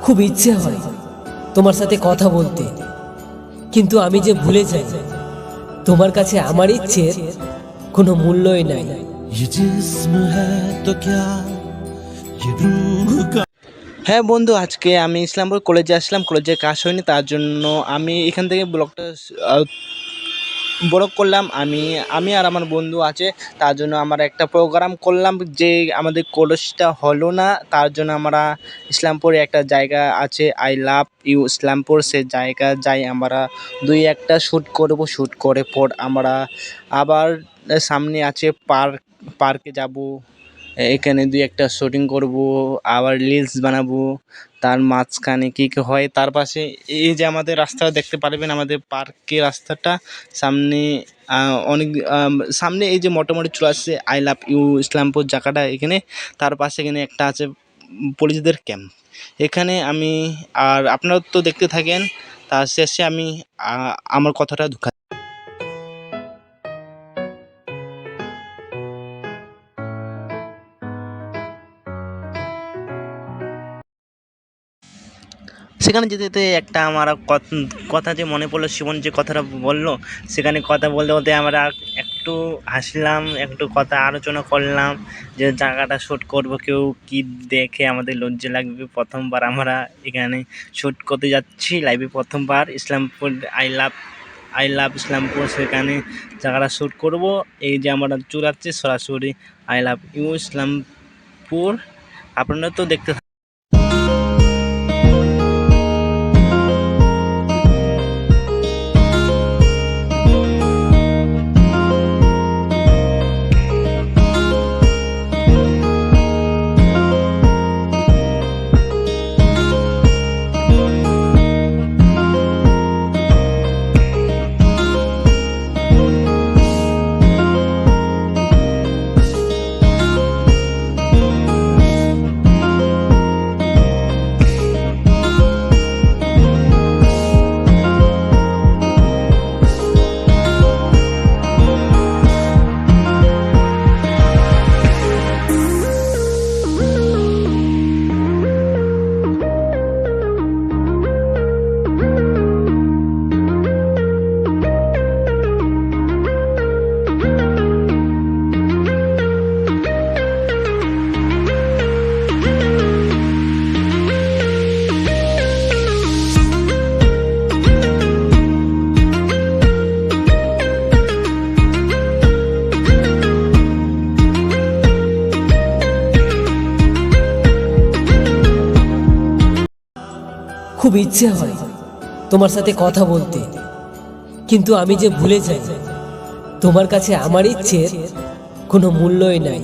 খুব ইচ্ছে হয় তোমার সাথে কথা বলতে, কিন্তু আমি যে ভুলে যাই তোমার কাছে আমার ইচ্ছের কোনো মূল্যই নাই। হ্যাঁ বন্ধু, আজকে আমি ইসলামপুর কলেজে আসলাম। কলেজে কাজ হয়নি, তার জন্য আমি এখান থেকে ব্লগটা ব্লগ করলাম। আমি আমি আর আমার বন্ধু আছে, তার জন্য আমরা একটা প্রোগ্রাম করলাম যে আমাদের কলেজটা হলো না, তার জন্য আমরা ইসলামপুরে একটা জায়গা আছে আই লাভ ইউ ইসলামপুর, সে জায়গা যাই আমরা দুই একটা শ্যুট করব। শ্যুট করে পর আমরা আবার সামনে আছে পার্কে যাব, এখানে দুই একটা শুটিং করব, আবার রিলস বানাবো। তার মাঝখানে কী কী হয়, তার পাশে এই যে আমাদের রাস্তা দেখতে পারবেন, আমাদের পার্কের রাস্তাটা সামনে অনেক সামনে এই যে মোটামুটি চলে আসছে আই লাভ ইউ ইসলামপুর জায়গাটা এখানে। তার পাশে এখানে একটা আছে পুলিশদের ক্যাম্প। এখানে আমি আর আপনারা তো দেখতে থাকেন, তার শেষে আমি আমার কথাটা সেখানে যেতে যেতে একটা আমার কথা যে মনে পড়লো, শিবন যে কথাটা বললো, সেখানে কথা বলতে বলতে আমরা একটু হাসলাম, একটু কথা আলোচনা করলাম যে জায়গাটা শ্যুট করব, কেউ কি দেখে আমাদের লজ্জা লাগবে। প্রথমবার আমরা এখানে শ্যুট করতে যাচ্ছি, লাইভে প্রথমবার ইসলামপুর আই লাভ ইসলামপুর, সেখানে জায়গাটা শ্যুট করব। এই যে আমরা চুরাচ্ছি সরাসরি আই লাভ ইউ ইসলামপুর, আপনারা তো দেখতে খুব ইচ্ছে হয় তোমার সাথে কথা বলতে, কিন্তু আমি যে ভুলে যাই তোমার কাছে আমার ইচ্ছের কোনো মূল্যই নাই।